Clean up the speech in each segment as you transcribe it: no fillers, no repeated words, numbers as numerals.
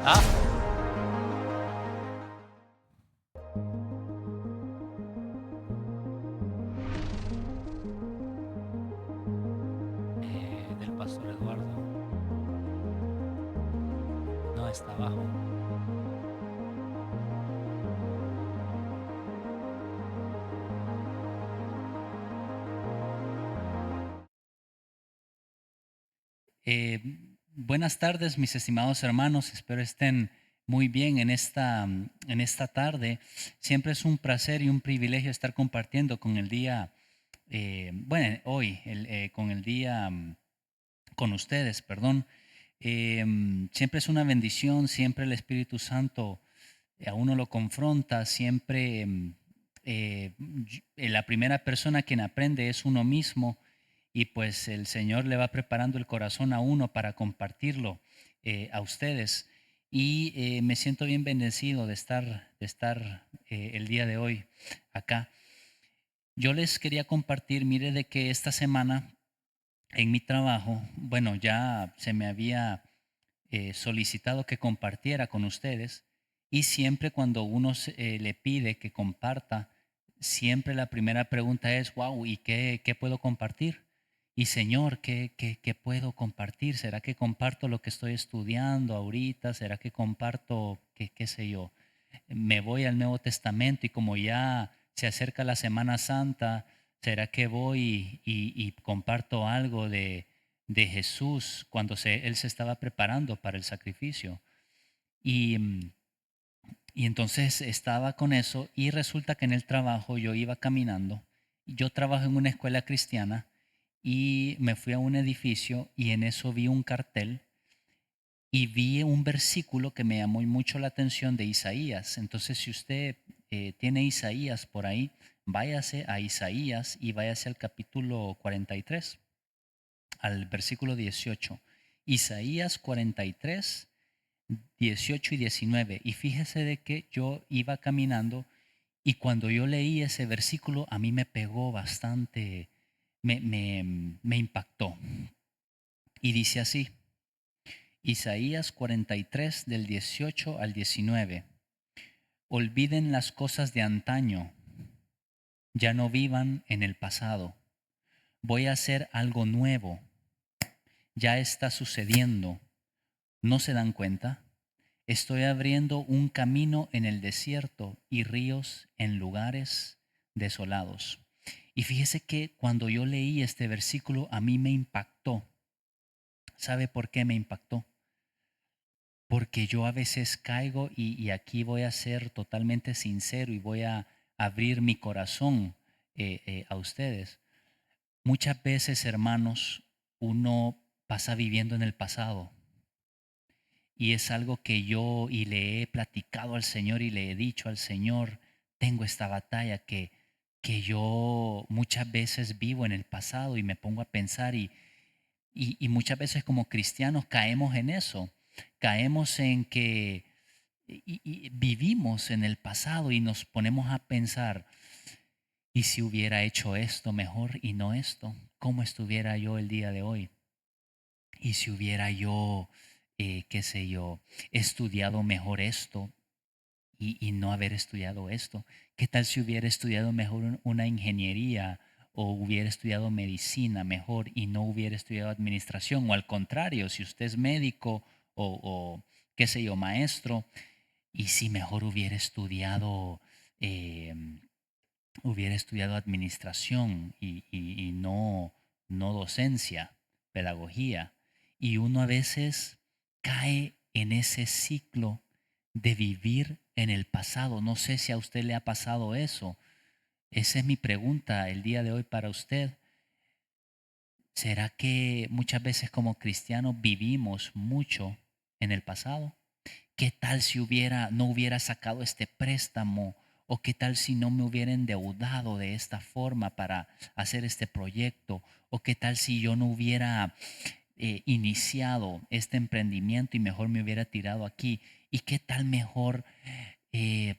Ah, del pastor Eduardo. No, está abajo. Eh, Buenas tardes, mis estimados hermanos. Espero estén muy bien en esta tarde. Siempre es un placer y un privilegio estar compartiendo con el día, hoy, con el día, con ustedes, perdón. Siempre es una bendición, siempre el Espíritu Santo a uno lo confronta, siempre la primera persona quien aprende es uno mismo y pues el Señor le va preparando el corazón a uno para compartirlo a ustedes. Y me siento bien bendecido de estar el día de hoy acá. Yo les quería compartir, mire, de que esta semana en mi trabajo, bueno, ya se me había solicitado que compartiera con ustedes y siempre cuando uno le pide que comparta, siempre la primera pregunta es, wow, ¿y qué puedo compartir? Y Señor, ¿qué puedo compartir? ¿Será que comparto lo que estoy estudiando ahorita? ¿Será que comparto, qué sé yo? Me voy al Nuevo Testamento y como ya se acerca la Semana Santa, ¿será que voy y comparto algo de Jesús cuando él se estaba preparando para el sacrificio? Y, y entonces estaba con eso y resulta que en el trabajo yo iba caminando. Yo trabajo en una escuela cristiana y me fui a un edificio y en eso vi un cartel y vi un versículo que me llamó mucho la atención de Isaías. Entonces, si usted tiene Isaías por ahí, váyase a Isaías y váyase al capítulo 43, al versículo 18. Isaías 43, 18 y 19. Y fíjese de que yo iba caminando y cuando yo leí ese versículo, a mí me pegó bastante, me impactó. Y dice así, Isaías 43 del 18 al 19. Olviden las cosas de antaño, ya no vivan en el pasado. Voy a hacer algo nuevo, ya está sucediendo. ¿No se dan cuenta? Estoy abriendo un camino en el desierto y ríos en lugares desolados. Y fíjese que cuando yo leí este versículo a mí me impactó. ¿Sabe por qué me impactó? Porque yo a veces caigo y aquí voy a ser totalmente sincero y voy a abrir mi corazón a ustedes. Muchas veces, hermanos, uno pasa viviendo en el pasado y es algo que yo y le he platicado al Señor y le he dicho al Señor, tengo esta batalla que yo muchas veces vivo en el pasado y me pongo a pensar y muchas veces como cristianos caemos en eso, caemos en que y vivimos en el pasado y nos ponemos a pensar, ¿y si hubiera hecho esto mejor y no esto? ¿Cómo estuviera yo el día de hoy? ¿Y si hubiera yo, qué sé yo, estudiado mejor esto y no haber estudiado esto? ¿Qué tal si hubiera estudiado mejor una ingeniería o hubiera estudiado medicina mejor y no hubiera estudiado administración? O al contrario, si usted es médico o qué sé yo, maestro, y si mejor eh, hubiera estudiado administración y no docencia, pedagogía. Y uno a veces cae en ese ciclo de vivir en el pasado. No sé si a usted le ha pasado eso. Esa es mi pregunta el día de hoy para usted. ¿Será que muchas veces como cristianos vivimos mucho en el pasado? ¿Qué tal si no hubiera sacado este préstamo? ¿O qué tal si no me hubiera endeudado de esta forma para hacer este proyecto? ¿O qué tal si yo no hubiera iniciado este emprendimiento y mejor me hubiera tirado aquí? ¿Y qué tal mejor eh,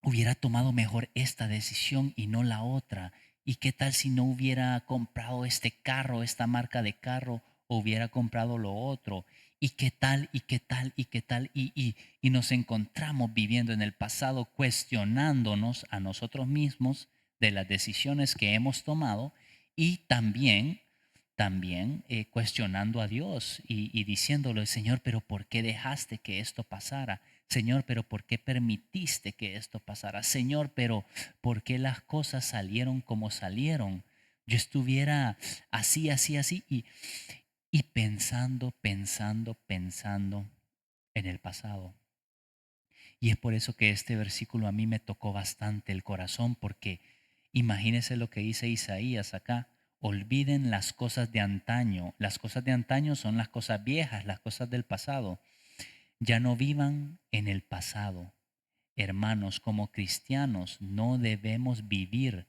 hubiera tomado mejor esta decisión y no la otra? ¿Y qué tal si no hubiera comprado este carro, esta marca de carro, o hubiera comprado lo otro? ¿Y qué tal? ¿Y qué tal? ¿Y qué tal? Y nos encontramos viviendo en el pasado, cuestionándonos a nosotros mismos de las decisiones que hemos tomado y también cuestionando a Dios y diciéndole, Señor, pero ¿por qué dejaste que esto pasara? Señor, pero ¿por qué permitiste que esto pasara? Señor, pero ¿por qué las cosas salieron como salieron? Yo estuviera así, así, así y pensando en el pasado. Y es por eso que este versículo a mí me tocó bastante el corazón, porque imagínese lo que dice Isaías acá. Olviden las cosas de antaño. Las cosas de antaño son las cosas viejas, las cosas del pasado. Ya no vivan en el pasado. Hermanos, como cristianos no debemos vivir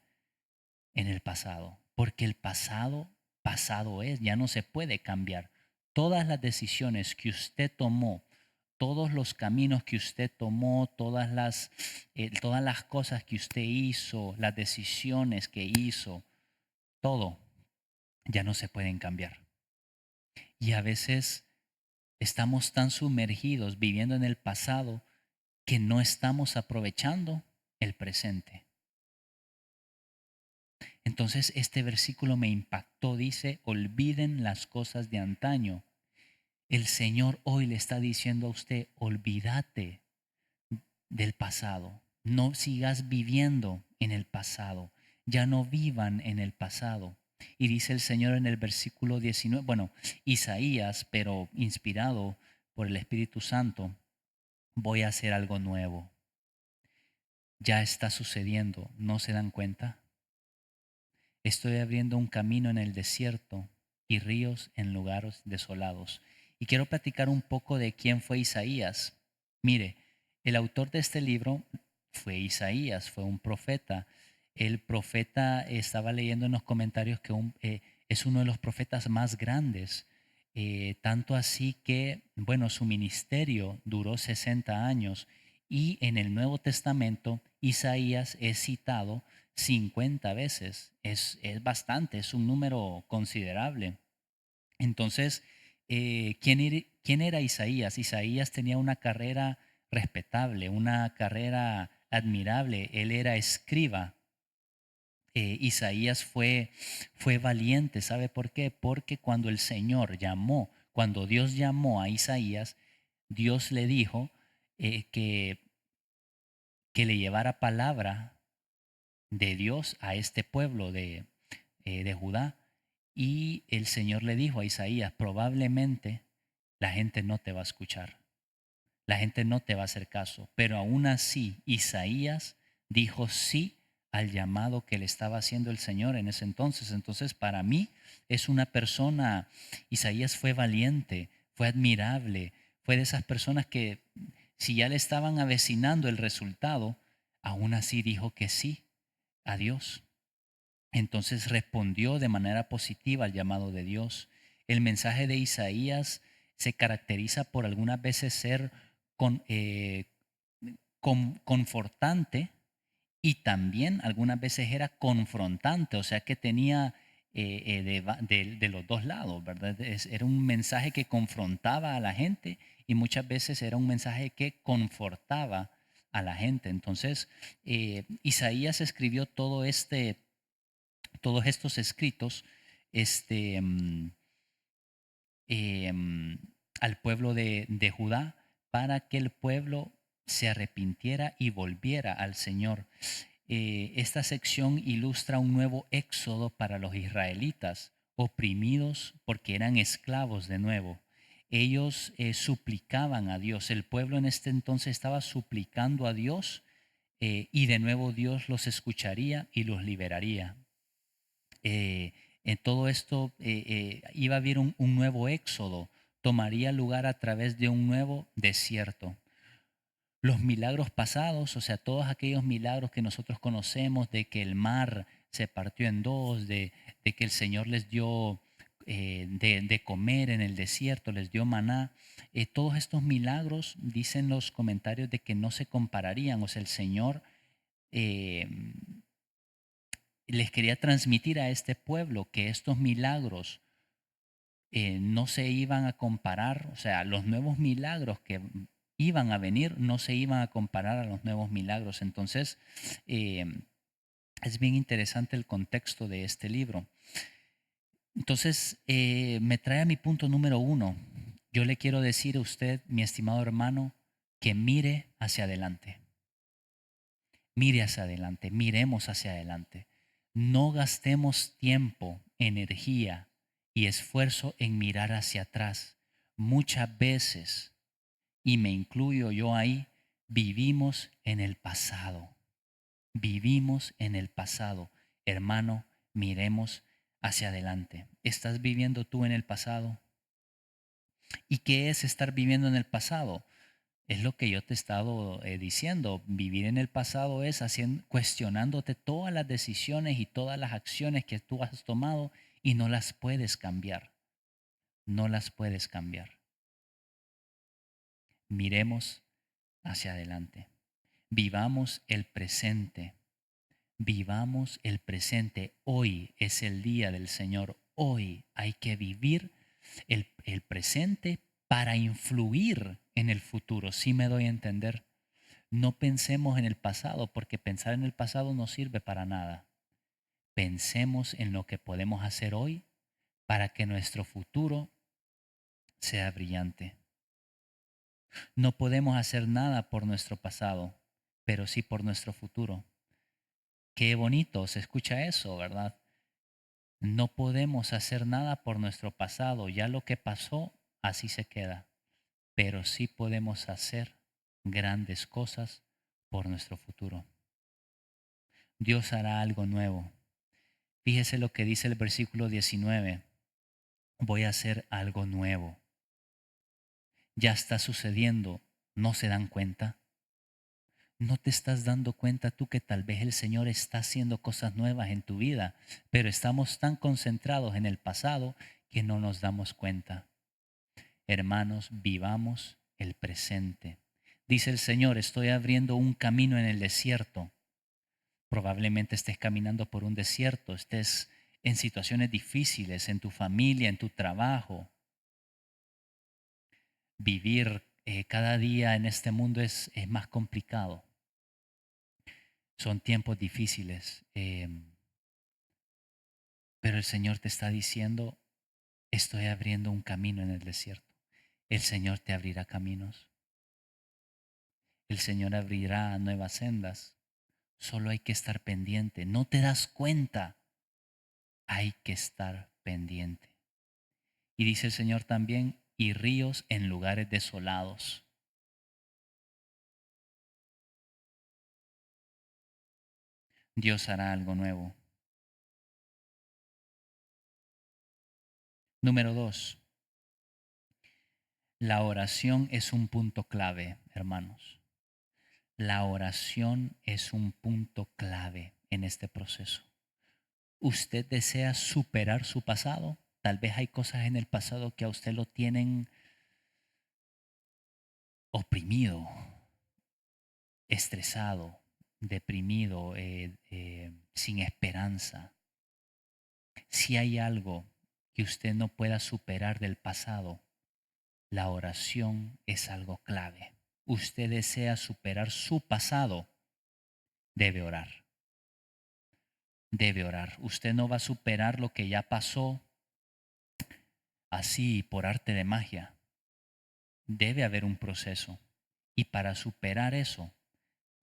en el pasado, porque el pasado, pasado es, ya no se puede cambiar. Todas las decisiones que usted tomó, todos los caminos que usted tomó, todas las cosas que usted hizo, las decisiones que hizo, todo ya no se pueden cambiar. Y a veces estamos tan sumergidos viviendo en el pasado que no estamos aprovechando el presente. Entonces este versículo me impactó, dice, olviden las cosas de antaño. El Señor hoy le está diciendo a usted, olvídate del pasado, no sigas viviendo en el pasado, ya no vivan en el pasado. Y dice el Señor en el versículo 19, bueno, Isaías, pero inspirado por el Espíritu Santo, voy a hacer algo nuevo. Ya está sucediendo, ¿no se dan cuenta? Estoy abriendo un camino en el desierto y ríos en lugares desolados. Y quiero platicar un poco de quién fue Isaías. Mire, el autor de este libro fue Isaías, fue un profeta. El profeta estaba leyendo en los comentarios que es uno de los profetas más grandes. Tanto así que, bueno, su ministerio duró 60 años y en el Nuevo Testamento Isaías es citado 50 veces. Es bastante, es un número considerable. Entonces, ¿quién era Isaías? Isaías tenía una carrera respetable, una carrera admirable. Él era escriba. Isaías fue valiente. ¿Sabe por qué? Porque cuando el Señor llamó, cuando Dios llamó a Isaías, Dios le dijo que le llevara palabra de Dios a este pueblo de Judá. Y el Señor le dijo a Isaías, probablemente la gente no te va a escuchar, la gente no te va a hacer caso, pero aún así Isaías dijo sí al llamado que le estaba haciendo el Señor en ese entonces. Entonces, para mí es una persona, Isaías fue valiente, fue admirable, fue de esas personas que si ya le estaban avecinando el resultado, aún así dijo que sí a Dios. Entonces respondió de manera positiva al llamado de Dios. El mensaje de Isaías se caracteriza por algunas veces ser confortante y también algunas veces era confrontante, o sea que tenía de los dos lados, ¿verdad? Era un mensaje que confrontaba a la gente y muchas veces era un mensaje que confortaba a la gente. Entonces, Isaías escribió todos estos escritos este, al pueblo de Judá para que el pueblo se arrepintiera y volviera al Señor. Esta sección ilustra un nuevo éxodo para los israelitas, oprimidos porque eran esclavos de nuevo. Ellos suplicaban a Dios, el pueblo en este entonces estaba suplicando a Dios y de nuevo Dios los escucharía y los liberaría. En todo esto iba a haber un nuevo éxodo, tomaría lugar a través de un nuevo desierto. Los milagros pasados, o sea, todos aquellos milagros que nosotros conocemos de que el mar se partió en dos, de que el Señor les dio de comer en el desierto, les dio maná, todos estos milagros dicen los comentarios de que no se compararían, o sea, el Señor eh, les quería transmitir a este pueblo que estos milagros no se iban a comparar, o sea, los nuevos milagros que iban a venir no se iban a comparar a los nuevos milagros. Entonces, eh, es bien interesante el contexto de este libro. Entonces, me trae a mi punto número uno. Yo le quiero decir a usted, mi estimado hermano, que mire hacia adelante. Mire hacia adelante, miremos hacia adelante. No gastemos tiempo, energía y esfuerzo en mirar hacia atrás. Muchas veces, y me incluyo yo ahí, vivimos en el pasado. Vivimos en el pasado. Hermano, miremos hacia adelante. ¿Estás viviendo tú en el pasado? ¿Y qué es estar viviendo en el pasado? Es lo que yo te he estado diciendo. Vivir en el pasado es cuestionándote todas las decisiones y todas las acciones que tú has tomado y no las puedes cambiar. No las puedes cambiar. Miremos hacia adelante. Vivamos el presente. Vivamos el presente. Hoy es el día del Señor. Hoy hay que vivir el presente para influir en el futuro. Sí me doy a entender. No pensemos en el pasado, porque pensar en el pasado no sirve para nada. Pensemos en lo que podemos hacer hoy para que nuestro futuro sea brillante. No podemos hacer nada por nuestro pasado, pero sí por nuestro futuro. Qué bonito se escucha eso, ¿verdad? No podemos hacer nada por nuestro pasado, ya lo que pasó, así se queda. Pero sí podemos hacer grandes cosas por nuestro futuro. Dios hará algo nuevo. Fíjese lo que dice el versículo 19. Voy a hacer algo nuevo. Ya está sucediendo. ¿No se dan cuenta? ¿No te estás dando cuenta tú que tal vez el Señor está haciendo cosas nuevas en tu vida, pero estamos tan concentrados en el pasado que no nos damos cuenta? Hermanos, vivamos el presente. Dice el Señor, estoy abriendo un camino en el desierto. Probablemente estés caminando por un desierto, estés en situaciones difíciles, en tu familia, en tu trabajo. Vivir cada día en este mundo es más complicado. Son tiempos difíciles, pero el Señor te está diciendo, estoy abriendo un camino en el desierto. El Señor te abrirá caminos. El Señor abrirá nuevas sendas. Solo hay que estar pendiente. No te das cuenta. Hay que estar pendiente. Y dice el Señor también, y ríos en lugares desolados. Dios hará algo nuevo. Número 2. La oración es un punto clave, hermanos. La oración es un punto clave en este proceso. ¿Usted desea superar su pasado? Tal vez hay cosas en el pasado que a usted lo tienen oprimido, estresado, deprimido, sin esperanza. Si hay algo que usted no pueda superar del pasado, la oración es algo clave. Usted desea superar su pasado, debe orar. Debe orar. Usted no va a superar lo que ya pasó así por arte de magia. Debe haber un proceso. Y para superar eso,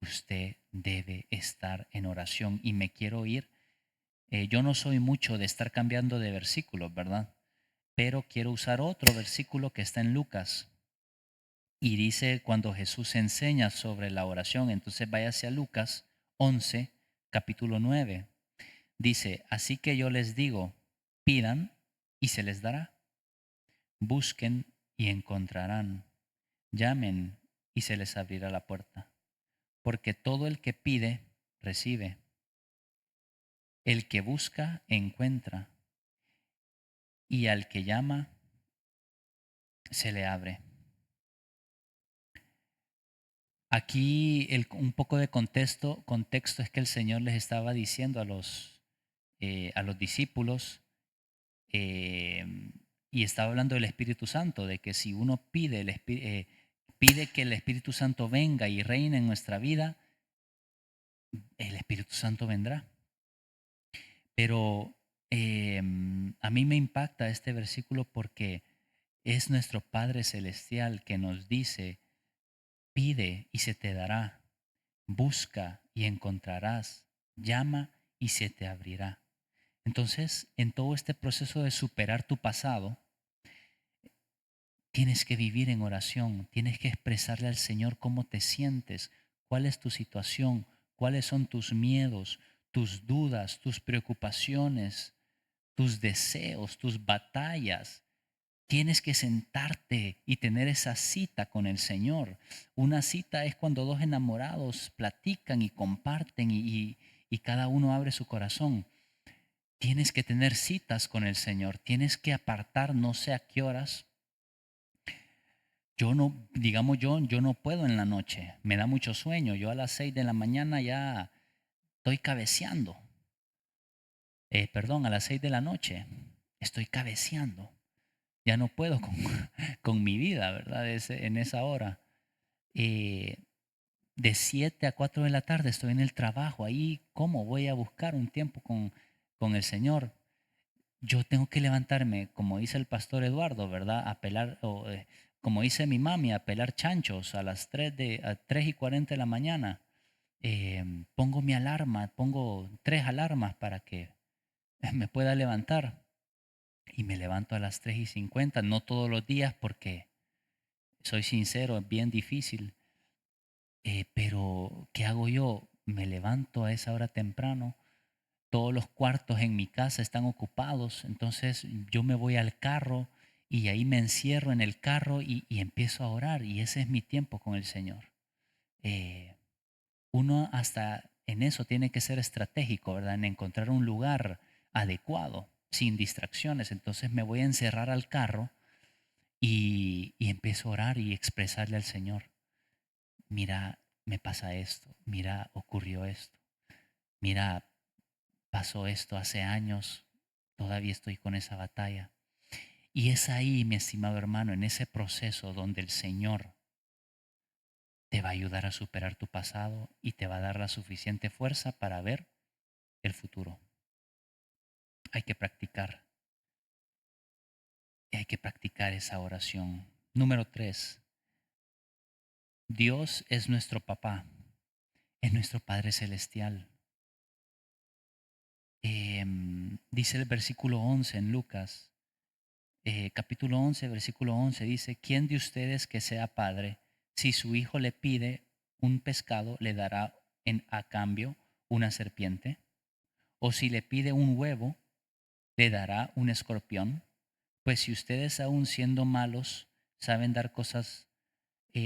usted debe estar en oración. Y me quiero ir. Yo no soy mucho de estar cambiando de versículos, ¿verdad? Pero quiero usar otro versículo que está en Lucas. Y dice cuando Jesús enseña sobre la oración, entonces vaya hacia Lucas 11, capítulo 9. Dice, así que yo les digo, pidan y se les dará. Busquen y encontrarán. Llamen y se les abrirá la puerta. Porque todo el que pide, recibe. El que busca, encuentra. Y al que llama, se le abre. Aquí un poco de contexto es que el Señor les estaba diciendo a los discípulos, eh, y estaba hablando del Espíritu Santo, de que si uno pide que el Espíritu Santo venga y reine en nuestra vida, el Espíritu Santo vendrá. Pero a mí me impacta este versículo porque es nuestro Padre Celestial que nos dice, pide y se te dará, busca y encontrarás, llama y se te abrirá. Entonces, en todo este proceso de superar tu pasado, tienes que vivir en oración, tienes que expresarle al Señor cómo te sientes, cuál es tu situación, cuáles son tus miedos, tus dudas, tus preocupaciones, tus deseos, tus batallas. Tienes que sentarte y tener esa cita con el Señor. Una cita es cuando dos enamorados platican y comparten y cada uno abre su corazón. Tienes que tener citas con el Señor. Tienes que apartar no sé a qué horas. Yo no, digamos yo no puedo en la noche. Me da mucho sueño. Yo a las 6 de la mañana ya estoy cabeceando. Perdón, a las 6 de la noche estoy cabeceando. Ya no puedo con, con mi vida, ¿verdad? En esa hora. Eh, de 7 a 4 de la tarde estoy en el trabajo. Ahí, ¿cómo voy a buscar un tiempo con el Señor? Yo tengo que levantarme, como dice el pastor Eduardo, ¿verdad? A pelar, como dice mi mami, a pelar chanchos a las 3:40 de la mañana. Pongo mi alarma, pongo 3 alarmas para que me pueda levantar. Y me levanto a las 3:50, no todos los días porque, soy sincero, es bien difícil. Pero, ¿qué hago yo? Me levanto a esa hora temprano, todos los cuartos en mi casa están ocupados, entonces yo me voy al carro y ahí me encierro en el carro y empiezo a orar y ese es mi tiempo con el Señor. Eh, Uno hasta en eso tiene que ser estratégico, ¿verdad? En encontrar un lugar adecuado, sin distracciones. Entonces me voy a encerrar al carro y empiezo a orar y expresarle al Señor, mira, me pasa esto, mira, ocurrió esto, mira, pasó esto hace años, todavía estoy con esa batalla. Y es ahí, mi estimado hermano, en ese proceso donde el Señor te va a ayudar a superar tu pasado y te va a dar la suficiente fuerza para ver el futuro. Hay que practicar, hay que practicar esa oración. Número 3, Dios es nuestro papá, es nuestro Padre Celestial. Dice el versículo 11 en Lucas, capítulo 11, versículo 11, dice, ¿quién de ustedes que sea padre, si su hijo le pide un pescado, le dará a cambio una serpiente? ¿O si le pide un huevo, le dará un escorpión? Pues si ustedes aún siendo malos saben dar cosas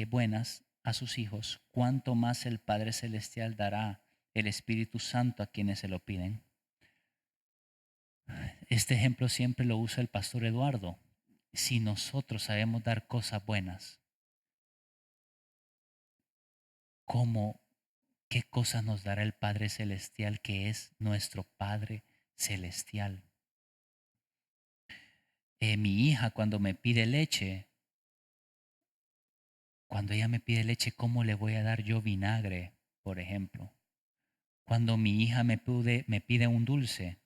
buenas a sus hijos, ¿cuánto más el Padre Celestial dará el Espíritu Santo a quienes se lo piden? Este ejemplo siempre lo usa el pastor Eduardo. Si nosotros sabemos dar cosas buenas, ¿cómo, qué cosas nos dará el Padre Celestial que es nuestro Padre Celestial? Mi hija cuando me pide leche, cuando ella me pide leche, ¿cómo le voy a dar yo vinagre, por ejemplo? Cuando mi hija me pide un dulce,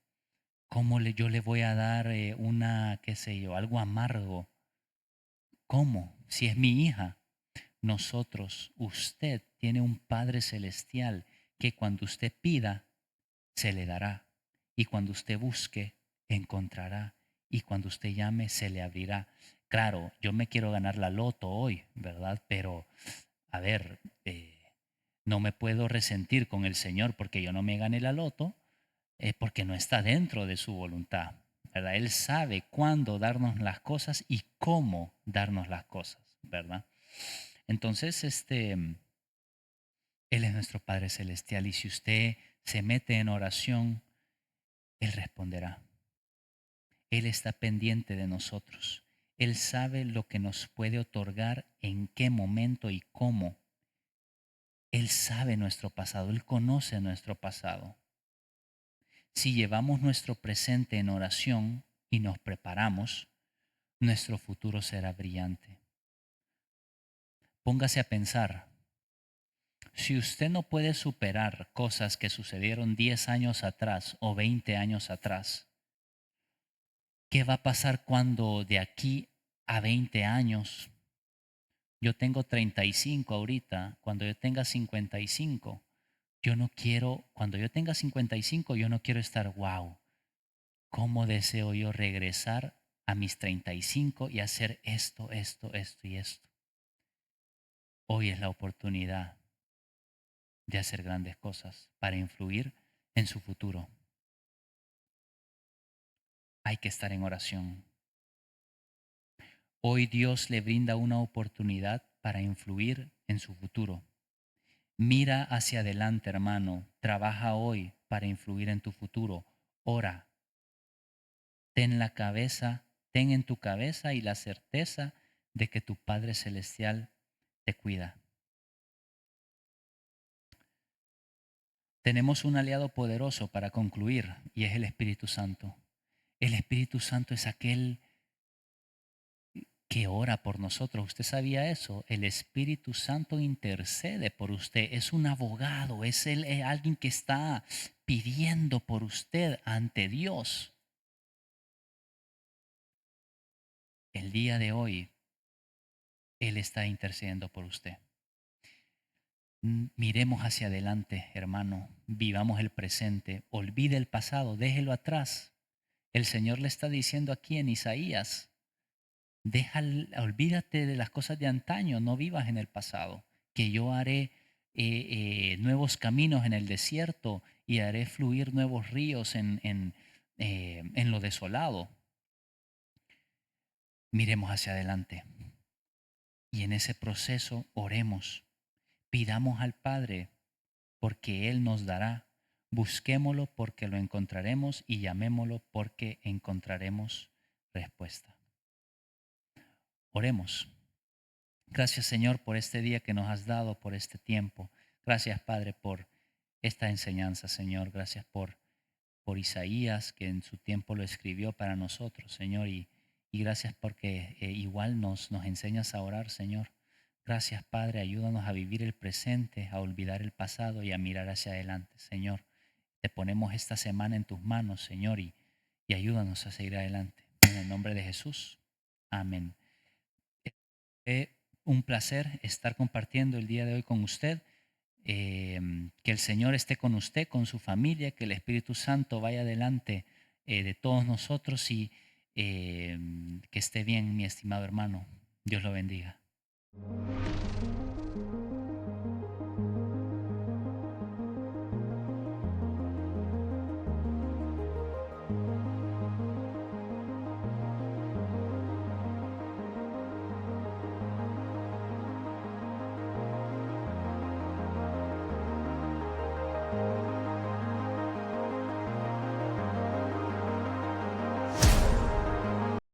¿cómo yo le voy a dar qué sé yo, algo amargo? ¿Cómo? Si es mi hija. Nosotros, usted tiene un Padre Celestial que cuando usted pida, se le dará. Y cuando usted busque, encontrará. Y cuando usted llame, se le abrirá. Claro, yo me quiero ganar la loto hoy, ¿verdad? Pero, a ver, no me puedo resentir con el Señor porque yo no me gané la loto, porque no está dentro de su voluntad, ¿verdad? Él sabe cuándo darnos las cosas y cómo darnos las cosas, ¿verdad? Entonces, Él es nuestro Padre Celestial y si usted se mete en oración, Él responderá. Él está pendiente de nosotros. Él sabe lo que nos puede otorgar, en qué momento y cómo. Él sabe nuestro pasado, Él conoce nuestro pasado. Si llevamos nuestro presente en oración y nos preparamos, nuestro futuro será brillante. Póngase a pensar, si usted no puede superar cosas que sucedieron 10 años atrás o 20 años atrás, ¿qué va a pasar cuando de aquí a 20 años? Yo tengo 35 ahorita, cuando yo tenga 55, yo no quiero, cuando yo tenga 55, yo no quiero estar, wow, ¿cómo deseo yo regresar a mis 35 y hacer esto, esto, esto y esto? Hoy es la oportunidad de hacer grandes cosas para influir en su futuro. Hay que estar en oración. Hoy Dios le brinda una oportunidad para influir en su futuro. Mira hacia adelante, hermano. Trabaja hoy para influir en tu futuro. Ora. Ten en tu cabeza y la certeza de que tu Padre Celestial te cuida. Tenemos un aliado poderoso para concluir y es el Espíritu Santo. El Espíritu Santo es aquel que ora por nosotros. ¿Usted sabía eso? El Espíritu Santo intercede por usted. Es un abogado, es alguien que está pidiendo por usted ante Dios. El día de hoy, Él está intercediendo por usted. Miremos hacia adelante, hermano. Vivamos el presente. Olvide el pasado, déjelo atrás. El Señor le está diciendo aquí en Isaías, olvídate de las cosas de antaño, no vivas en el pasado, que yo haré nuevos caminos en el desierto y haré fluir nuevos ríos en lo desolado. Miremos hacia adelante y en ese proceso oremos, pidamos al Padre porque Él nos dará, busquémoslo porque lo encontraremos y llamémoslo porque encontraremos respuesta. Oremos. Gracias, Señor, por este día que nos has dado, por este tiempo. Gracias, Padre, por esta enseñanza, Señor. Gracias por Isaías, que en su tiempo lo escribió para nosotros, Señor. Y gracias porque igual nos enseñas a orar, Señor. Gracias, Padre. Ayúdanos a vivir el presente, a olvidar el pasado y a mirar hacia adelante, Señor. Te ponemos esta semana en tus manos, Señor, y ayúdanos a seguir adelante. En el nombre de Jesús. Amén. Un placer estar compartiendo el día de hoy con usted. Que el Señor esté con usted, con su familia, que el Espíritu Santo vaya delante de todos nosotros y que esté bien, mi estimado hermano. Dios lo bendiga.